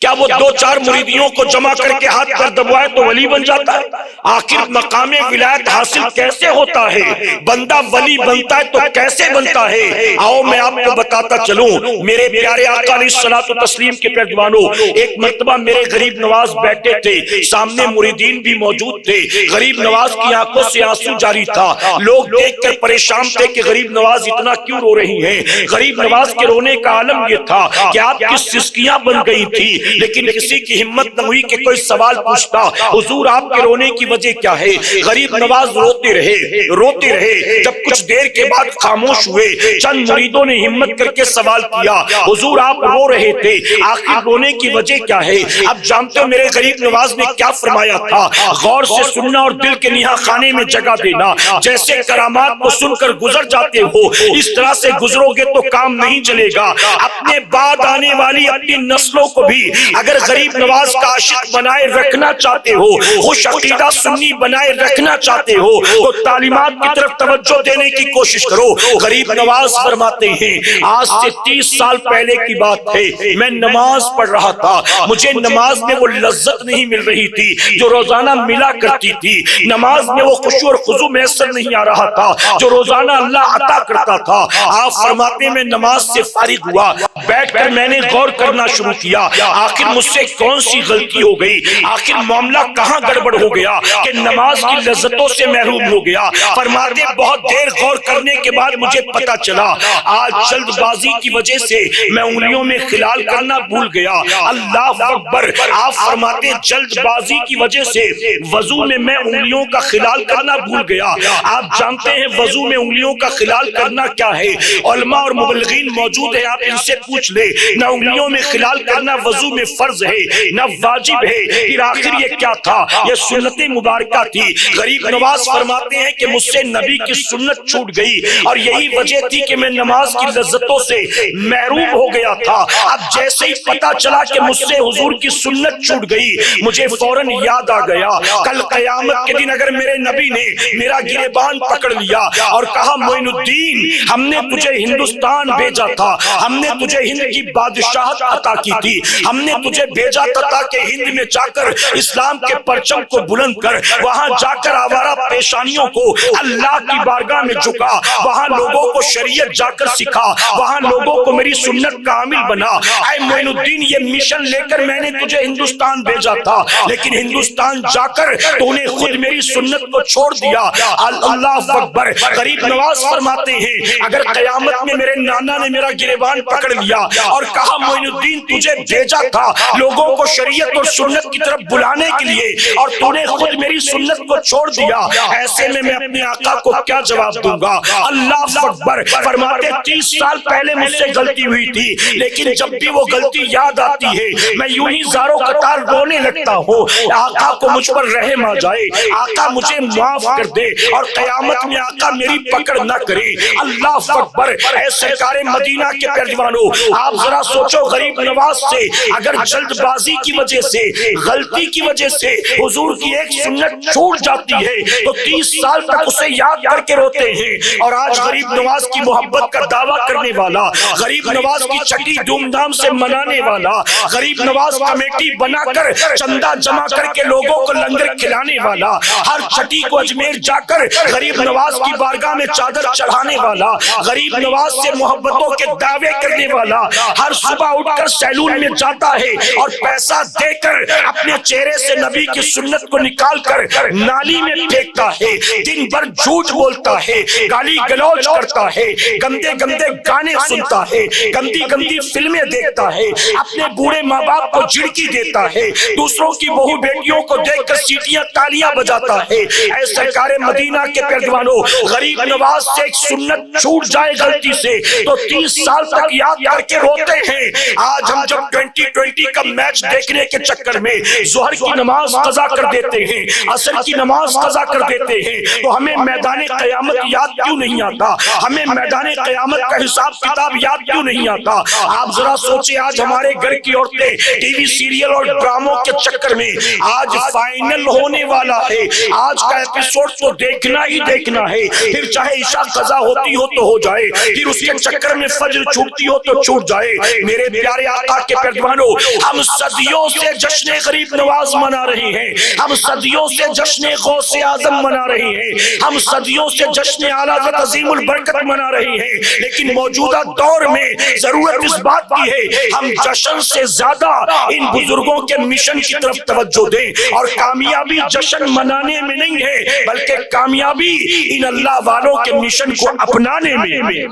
کیا وہ 2-4 مریدیوں کو جمع کر کے ہاتھ پر دبوائے تو ولی بن جاتا ہے؟ آخر مقام ولایت حاصل کیسے ہوتا ہے؟ بندہ ولی بنتا ہے تو کیسے بنتا ہے؟ آؤ میں آپ کو بتاتا چلوں۔ میرے پیارے آقا علیہ الصلوۃ والتسلیم کے پیارے دیوانوں، ایک مرتبہ میرے غریب نواز بیٹھے تھے، سامنے مریدین بھی موجود تھے، غریب نواز کی آنکھوں سے آنسو جاری تھا، لوگ دیکھ کر پریشان تھے کہ غریب نواز اتنا کیوں رو رہی ہیں؟ غریب نواز کے رونے کا عالم یہ تھا کہ آپ کی سسکیاں بن گئی تھی، لیکن کسی کی ہمت نہ ہوئی کہ کوئی سوال پوچھتا، حضور آپ کے رونے کی وجہ کیا ہے؟ غریب نواز روتے رہے، جب کچھ دیر کے بعد خاموش ہوئے، چند مریدوں نے ہمت کر کے سوال کیا، حضور آپ رو رہے تھے، آخر رونے کی وجہ کیا ہے؟ اب جانتے ہو میرے غریب نواز نے کیا فرمایا تھا؟ غور سے سننا اور دل کے نہا خانے میں جگہ دینا، جیسے کرامات کو سن کر گزر جاتے ہو اس طرح سے گزرو گے تو کام نہیں چلے گا۔ اپنے بعد آنے والی اپنی نسلوں کو بھی اگر غریب نواز کا عاشق بنائے رکھنا چاہتے ہو، خوش عقیدہ سنی بنائے رکھنا چاہتے ہو تو تعلیمات کی طرف توجہ دینے کی کوشش کرو۔ غریب نواز فرماتے ہیں آج سے 30 سال پہلے کی بات ہے، میں نماز پڑھ رہا تھا، مجھے نماز میں وہ لذت نہیں مل رہی تھی جو روزانہ ملا کرتی تھی، نماز میں وہ خشوع اور خضوع میسر نہیں آ رہا تھا جو روزانہ اللہ عطا کرتا تھا۔ آپ فرماتے میں نماز سے فارغ ہوا، بیٹھ کر میں نے غور کرنا شروع کیا، آخر مجھ سے کون سی غلطی ہو گئی، آخر معاملہ کہاں گڑبڑ ہو گیا کہ نماز کی لذتوں سے محروم ہو گیا۔ فرماتے بہت دیر غور کرنے کے بعد مجھے پتا چلا آج جلد بازی کی وجہ سے میں انگلیوں میں خلال کرنا بھول گیا۔ اللہ اکبر! آپ فرماتے جلد بازی کی وجہ سے وضو میں میں انگلیوں کا خلال کرنا بھول گیا۔ آپ جانتے ہیں وضو میں انگلیوں کا خلال کرنا کیا ہے؟ علماء اور مبلغین موجود ہیں، آپ ان سے پوچھ لے۔ نہ انگلیوں میں خلال کرنا وضو میں فرض ہے نہ واجب ہے، پھر آخر یہ کیا تھا؟ یہ سنت مبارکہ تھی۔ غریب نواز فرماتے ہیں کہ مجھ سے نبی کی سنت چھوٹ گئی اور یہی وجہ تھی کہ میں نماز کی لذتوں سے محروم ہو گیا تھا۔ اب جیسے ہی پتا چلا کہ مجھ سے حضور کی سنت چھوٹ گئی، مجھے فوراً یاد آ گیا کل قیامت کے دن اگر میرے نبی نے میرا گریبان پکڑ لیا اور کہا معین الدین ہم نے تجھے ہندوستان بھیجا تھا، ہم نے تجھے ہند کی بادشاہت عطا کی تھی، ہم نے تجھے بھیجا تھا تاکہ ہند میں جا کر اسلام کے پرچم کو بلند کر، وہاں جا کر آوارہ پیشانیوں کو اللہ کی بارگاہ میں جھکا، وہاں لوگوں کو شریعت جا کر سکھا، وہاں لوگوں کو میری سنت کا عامل بنا۔ اے معین الدین یہ مشن لے کر میں نے تجھے ہندوستان بھیجا تھا، لیکن ہندوستان جا کر تو نے خود میری سنت کو چھوڑ دیا۔ اللہ اکبر! غریب نواز فرماتے ہیں اگر قیامت میں میرے نانا نے میرا گریبان پکڑ لیا اور کہا معین الدین تجھے بھیجا تھا لوگوں کو شریعت اور سنت کی طرف بلانے کے لیے اور تو نے خود میری سنت کو چھوڑ دیا، ایسے میں اپنے آقا کو کیا جواب دوں گا؟ اللہ اکبر! فرماتے 30 سال پہلے مجھ سے غلطی ہوئی تھی، لیکن جب بھی وہ غلطی یاد آتی ہے میں یوں ہی زاروں قطار رونے لگتا ہوں۔ آقا کو مجھ پر رحم آ جائے، آقا مجھے معاف کر دے اور قیامت میں آقا میری پکڑ نہ کرے۔ اللہ اکبر! اے سرکار مدینہ کے پیروانوں، آپ ذرا سوچو غریب نواز سے اگر جلد بازی کی وجہ سے، غلطی کی وجہ سے حضور کی ایک سنت چھوٹ جاتی ہے تو 30 سال تک اسے یاد کر کے روتے ہیں، اور آج غریب نواز کی محبت کا دعویٰ کرنے والا، غریب نواز کی چھٹی دھوم دھام سے منانے والا، غریب نواز کمیٹی بنا کر چندہ جمع کر کے لوگوں کو لنگر کھلانے والا، ہر چھٹی کو اجمیر جا کر غریب نواز کی بارگاہ میں چادر چڑھانے والا، غریب نواز سے محبتوں کے دعوے کرنے والا، ہر صبح اٹھ کر سیلون میں جاتا ہے اور پیسہ دے کر اپنے چہرے سے نبی کی سنت کو نکال کر نالی میں پھینکتا ہے، دن بھر جھوٹ بولتا ہے، گالی گلوچ کرتا ہے، گندے گندے گانے سنتا ہے، گندی گندی فلمیں دیکھتا ہے، اپنے بوڑھے ماں باپ کو جھڑکی دیتا ہے، دوسروں کی بہو بیٹیوں کو دیکھ کر سیٹیاں تالیاں بجاتا ہے۔ اے سرکار مدینہ کے پیروانوں، غریب نواز سے ایک سنت چھوٹ جائے غلطی سے تو 30 سال تک یاد کر کے روتے ہیں۔ آج ہم جب 2020 کا میچ دیکھنے کے چکر میں ظہر کی نماز قضا کر دیتے ہیں، عصر کی نماز قضا کر دیتے ہیں، تو ہمیں میدان قیامت یاد کیوں نہیں آتا؟ ہمیں میدان قیامت کا حساب کتاب یاد کیوں نہیں آتا؟ آپ ذرا سوچیں آج ہمارے گھر کی عورتیں ٹی وی سیریل اور ڈراموں کے چکر میں آج فائنل ہونے والا ہے، آج کا ایپیسوڈ تو دیکھنا ہی دیکھنا ہے، پھر چاہے عشاء قضا ہوتی ہو تو ہو جائے، پھر اس کے چکر میں فجر چھوٹتی ہو تو چھوٹ جائے۔ میرے پیارے آقا کے پیروانوں، ہم صدیوں سے جشن غریب نواز منا رہے ہیں، ہم صدیوں سے جشن غوث اعظم منا رہے ہیں، ہم صدیوں سے جشن اعلیٰ حضرت عظیم البرکت منا رہے ہیں، لیکن موجودہ دور میں ضرورت اس بات کی ہے ہم جشن سے زیادہ ان بزرگوں کے مشن کی طرف توجہ دیں، اور کامیابی جشن منانے میں نہیں ہے بلکہ کامیابی ان اللہ والوں کے مشن کو اپنانے میں۔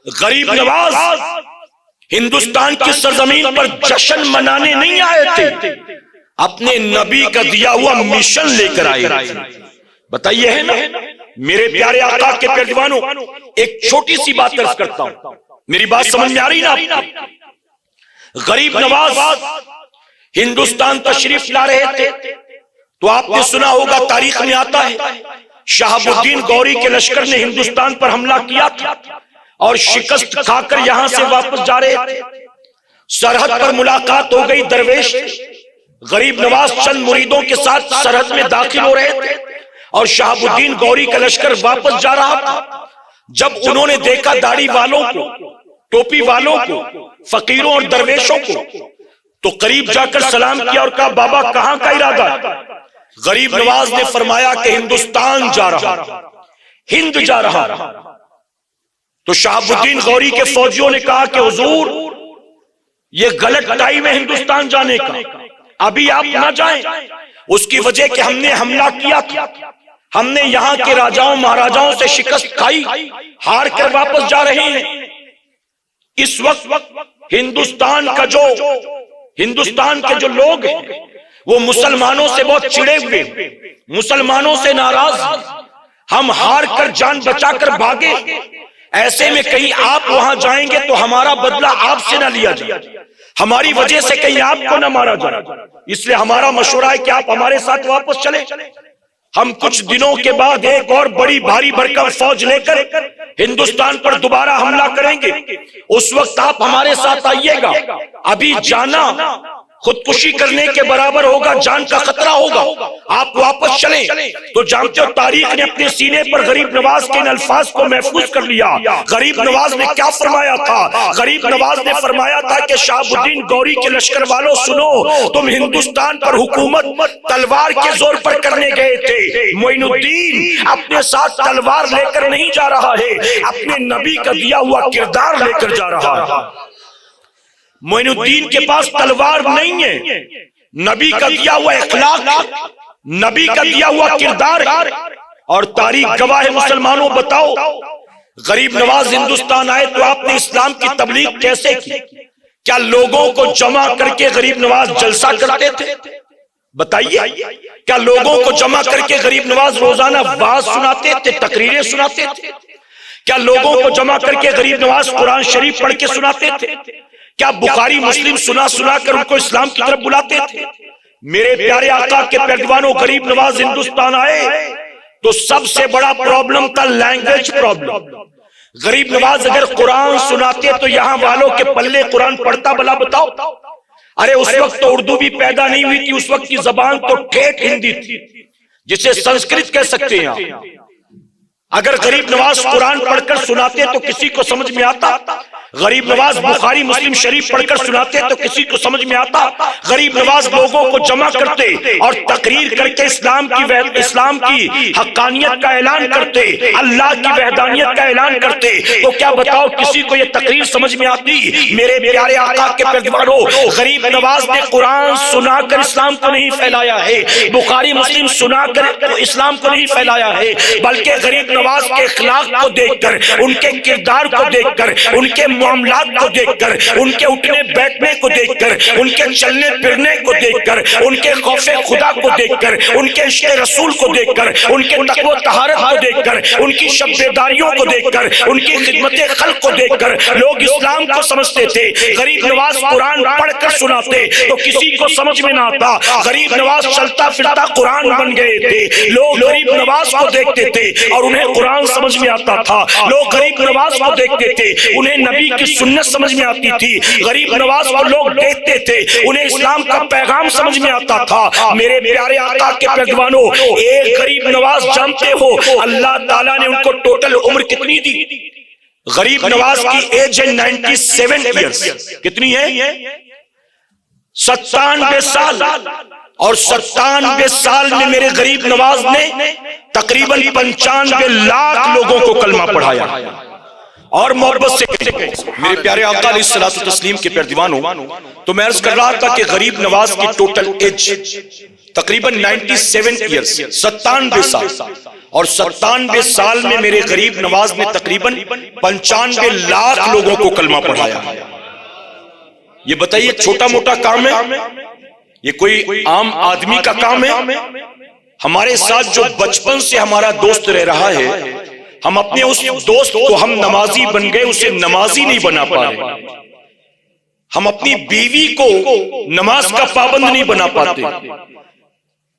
غریب نواز ہندوستان کی سرزمین پر جشن منانے نہیں آئے تھے، اپنے نبی کا دیا ہوا مشن لے کر آئے۔ بتائیے ہے نا میرے پیارے آقا کے پیروانوں، ایک چھوٹی سی بات عرض کرتا ہوں، میری بات سمجھ میں آ رہی نا آپ کو؟ غریب نواز ہندوستان تشریف لا رہے تھے تو آپ نے سنا ہوگا، تاریخ میں آتا ہے شہاب الدین غوری کے لشکر نے ہندوستان پر حملہ کیا تھا اور شکست کھا کر یہاں سے واپس جا رہے تھے، سرحد پر ملاقات ہو گئی، درویش غریب نواز چند مریدوں کے ساتھ سرحد میں داخل ہو رہے تھے اور شہاب الدین غوری کا لشکر واپس جا رہا تھا۔ جب انہوں نے دیکھا داڑھی والوں کو، ٹوپی والوں کو، فقیروں اور درویشوں کو، تو قریب جا کر سلام کیا اور کہا بابا کہاں کا ارادہ؟ غریب نواز نے فرمایا کہ ہندوستان جا رہا، ہند جا رہا۔ تو شہاب الدین غوری کے فوجیوں نے کہا کہ حضور یہ غلط ٹائم ہے ہندوستان جانے کا، ابھی آپ نہ جائیں۔ اس کی وجہ کہ ہم نے حملہ کیا تھا، ہم نے یہاں کے راجاؤں مہاراجاؤں سے شکست کھائی، ہار کر واپس جا رہے ہیں۔ اس وقت ہندوستان کے جو لوگ ہیں وہ مسلمانوں سے بہت چڑے ہوئے، مسلمانوں سے ناراض، ہم ہار کر جان بچا کر بھاگے۔ ایسے میں کہیں آپ وہاں جائیں گے تو ہمارا بدلہ آپ سے نہ لیا جائے، ہماری وجہ سے کہیں آپ کو نہ مارا جائے، اس لیے ہمارا مشورہ ہے کہ آپ ہمارے ساتھ واپس چلیں۔ ہم کچھ دنوں کے بعد ایک اور بڑی بھاری بھرکم فوج لے کر ہندوستان پر دوبارہ حملہ کریں گے، اس وقت آپ ہمارے ساتھ آئیے گا۔ ابھی جانا خودکشی کرنے کے برابر ہوگا، جان کا خطرہ ہوگا، آپ واپس چلیں۔ تو جانتے ہو تاریخ نے اپنے سینے پر غریب نواز کے ان الفاظ کو محفوظ کر لیا۔ غریب نواز نے کیا فرمایا تھا؟ غریب نواز نے فرمایا تھا کہ شہاب الدین گوری کے لشکر والوں سنو، تم ہندوستان پر حکومت تلوار کے زور پر کرنے گئے تھے، معین الدین اپنے ساتھ تلوار لے کر نہیں جا رہا ہے، اپنے نبی کا دیا ہوا کردار لے کر جا رہا ہے۔ معین الدین کے پاس تلوار نہیں ہے، نبی کا دیا ہوا اخلاق، نبی کا دیا ہوا کردار، اور تاریخ گواہ ہے۔ مسلمانوں بتاؤ، غریب نواز ہندوستان آئے تو آپ نے اسلام کی تبلیغ کیسے کی؟ کیا لوگوں کو جمع کر کے غریب نواز جلسہ کرتے تھے؟ بتائیے، کیا لوگوں کو جمع کر کے غریب نواز روزانہ واعظ سناتے تھے، تقریریں سناتے تھے؟ کیا لوگوں کو جمع کر کے غریب نواز قرآن شریف پڑھ کے سناتے تھے؟ کیا بخاری مسلم سنا کر ان کو اسلام کی طرف بلاتے تھے؟ میرے پیارے آقا کے پیروانوں، غریب نواز ہندوستان آئے تو سب سے بڑا پرابلم تھا لینگویج پرابلم۔ غریب نواز اگر قرآن سناتے تو یہاں والوں کے پلے قرآن پڑھتا بلا بتاؤ؟ ارے اس وقت تو اردو بھی پیدا نہیں ہوئی تھی، اس وقت کی زبان تو ٹھیٹھ ہندی تھی، جسے سنسکرت کہہ سکتے ہیں آپ۔ اگر غریب نواز قرآن پڑھ کر سناتے تو کسی کو سمجھ میں آتا؟ غریب نواز بخاری مسلم شریف پڑھ کر سناتے تو کسی کو سمجھ میں آتا؟ غریب نواز لوگوں کو جمع کرتے اور تقریر کر کے اسلام کی حقانیت کا اعلان کرتے، اللہ کی وحدانیت کا اعلان کرتے، تو کیا بتاؤ کسی کو یہ تقریر سمجھ میں آتی؟ میرے پیارے آقا کے پیروانوں، غریب نواز نے قرآن سنا کر اسلام کو نہیں پھیلایا ہے، بخاری مسلم سنا کر اسلام کو نہیں پھیلایا ہے، بلکہ غریب نواز کے اخلاق کو دیکھ کر، ان کے کردار کو دیکھ کر، ان کے معاملات کو دیکھ کر، ان کے اٹھنے بیٹھنے کو دیکھ کر، ان کے چلنے پھرنے کو دیکھ کر، ان کے خوف خدا کو دیکھ کر، ان کے عشق رسول کو دیکھ کر، ان کے تقوی و طہارت کو دیکھ کر، ان کی شب بیداریوں کو دیکھ کر، ان کی خدمت خلق کو دیکھ کر لوگ اسلام کو سمجھتے تھے۔ غریب نواز قرآن پڑھ کر سناتے تو کسی کو سمجھ میں نہ آتا، غریب نواز چلتا پھرتا قرآن بن گئے تھے۔ لوگ غریب نواز کو دیکھتے تھے اور انہیں قرآن سمجھ میں آتا تھا، لوگ غریب نواز کو دیکھتے تھے، انہیں نبی کی سنت سمجھ میں آتی تھی، غریب نواز کو لوگ دیکھتے تھے، انہیں اسلام کا پیغام سمجھ میں آتا تھا۔ میرے پیارے آقا کے پیروانوں، ایک غریب نواز جانتے ہو اللہ تعالیٰ نے ان کو ٹوٹل عمر کتنی دی؟ غریب نواز کی ایج ہے 97 ایئرز۔ کتنی ہے؟ 97 سال، اور 97 سال میں میرے غریب نواز نے تقریباً 95 لاکھ لوگوں کو کلمہ پڑھایا۔ اور محبت سے میرے پیارے آقا علیہ الصلوۃ والتسلیم کے پیروانوں، تو میں عرض کر رہا تھا کہ غریب نواز کی ٹوٹل ایج تقریباً 97 ایئرز، 97 سال، اور 97 سال میں میرے غریب نواز نے تقریباً 95 لاکھ لوگوں کو کلمہ پڑھایا۔ یہ بتائیے چھوٹا موٹا کام ہے؟ یہ کوئی عام آدمی کا کام ہے؟ ہمارے ساتھ جو بچپن سے ہمارا دوست رہ رہا ہے، ہم اپنے اس دوست کو ہم نمازی بن گئے، اسے نمازی نہیں بنا پا رہے۔ ہم اپنی بیوی کو نماز کا پابند نہیں بنا پاتے۔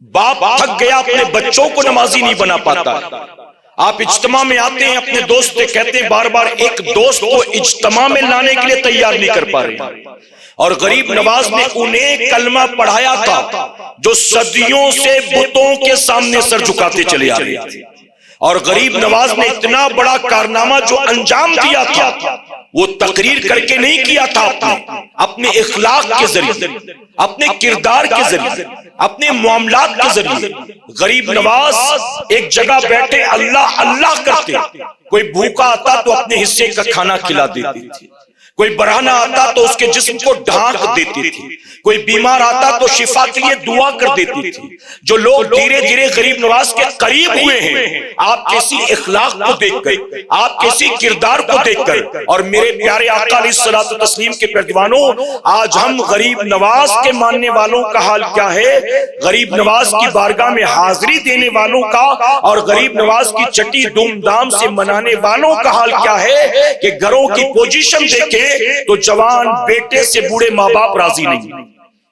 باپ تھک گیا اپنے بچوں کو نمازی نہیں بنا پاتا۔ آپ اجتماع میں آتے ہیں، اپنے دوست سے کہتے ہیں بار بار، ایک دوست کو اجتماع میں لانے کے لیے تیار نہیں کر پا رہے۔ اور غریب نواز نے انہیں کلمہ پڑھایا تھا جو صدیوں سے بتوں کے سامنے سر جھکاتے چلے آ رہے تھے۔ اور غریب نواز نے اتنا بڑا کارنامہ جو انجام دیا تھا، وہ تقریر کر کے نہیں کیا تھا، اپنے اخلاق کے ذریعے، اپنے کردار کے ذریعے، اپنے معاملات کے ذریعے۔ غریب نواز ایک جگہ بیٹھے اللہ اللہ کرتے، کوئی بھوکا آتا تو اپنے حصے کا کھانا کھلا دیتے تھے، کوئی برہنہ آتا تو اس کے جسم کو ڈھانک دیتی تھی، کوئی بیمار آتا تو شفا کے لیے دعا کر دیتی تھی۔ جو لوگ دھیرے دھیرے غریب نواز کے قریب ہوئے ہیں، آپ کیسی اخلاق کو دیکھ کر، آپ کیسی کردار کو دیکھ کر، اور میرے پیارے آقا علیہ الصلوۃ والتسلیم کے پیروانوں، آج ہم غریب نواز کے ماننے والوں کا حال کیا ہے؟ غریب نواز کی بارگاہ میں حاضری دینے والوں کا اور غریب نواز کی چھٹی دھوم دھام سے منانے والوں کا حال کیا ہے کہ گھروں کی پوزیشن دیکھے تو جوان بیٹے سے بوڑھے ماں باپ راضی نہیں۔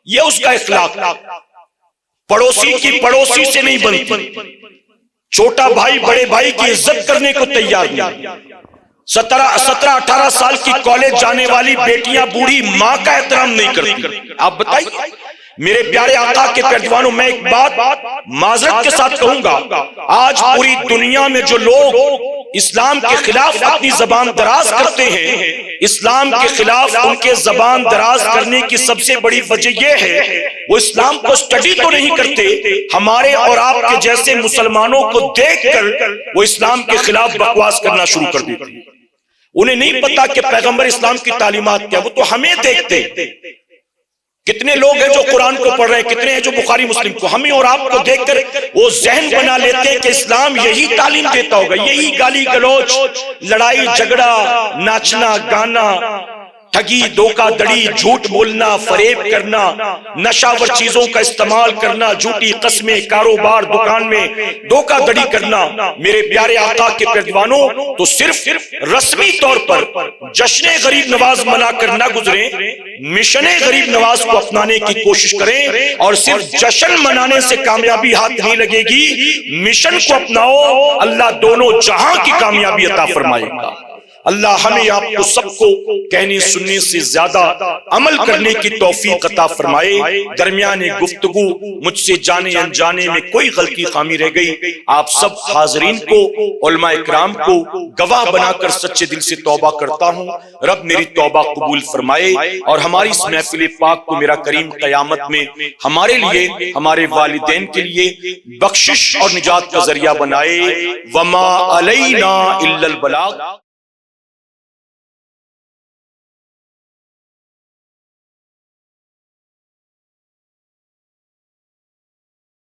یہ اس کا اخلاق، پڑوسی کی پڑوسی سے نہیں بنتی، چھوٹا بھائی بڑے بھائی کی عزت کرنے کو تیار نہیں، 17-18 سال کی کالج جانے والی بیٹیاں بوڑھی ماں کا احترام نہیں کرتی۔ آپ بتائیے میرے پیارے آقا کے پیروانوں، میں ایک بات معذرت کے ساتھ کہوں گا، آج پوری دنیا میں جو لوگ اسلام کے خلاف اپنی زبان دراز کرتے ہیں، اسلام کے خلاف ان کے زبان دراز کرنے کی سب سے بڑی وجہ یہ ہے وہ اسلام کو سٹڈی تو نہیں کرتے، ہمارے اور آپ کے جیسے مسلمانوں کو دیکھ کر وہ اسلام کے خلاف بکواس کرنا شروع کر دیتے ہیں۔ انہیں نہیں پتا کہ پیغمبر اسلام کی تعلیمات کیا، وہ تو ہمیں دیکھتے۔ کتنے لوگ ہیں جو قرآن کو پڑھ رہے ہیں، کتنے ہیں جو بخاری مسلم کو، ہمیں اور آپ کو دیکھ کر وہ ذہن بنا لیتے ہیں کہ اسلام یہی تعلیم دیتا ہوگا، یہی گالی گلوچ، لڑائی جھگڑا، ناچنا گانا، ٹھگی دھوکہ دڑی، جھوٹ بولنا، فریب کرنا، نشاور چیزوں کا استعمال کرنا، جھوٹی قسمیں، کاروبار دکان میں دھوکہ دڑی کرنا۔ میرے پیارے آقا کے پیروانوں، تو صرف رسمی طور پر جشن غریب نواز منا کر نہ گزریں، مشن غریب نواز کو اپنانے کی کوشش کریں، اور صرف جشن منانے سے کامیابی ہاتھ نہیں لگے گی، مشن کو اپناؤ، اللہ دونوں جہاں کی کامیابی عطا فرمائے گا۔ اللہ ہمیں آپ کو سب کو کہنے سننے سے زیادہ عمل کرنے کی توفیق عطا فرمائے۔ درمیان گفتگو مجھ سے جانے انجانے میں کوئی غلطی خامی رہ گئی، آپ سب حاضرین کو، علماء اکرام کو گواہ بنا کر سچے دل سے توبہ کرتا ہوں۔ رب میری توبہ قبول فرمائے اور ہماری اس محفل پاک کو میرا کریم قیامت میں ہمارے لیے، ہمارے والدین کے لیے بخشش اور نجات کا ذریعہ بنائے۔ وما علینا الا البلاغ۔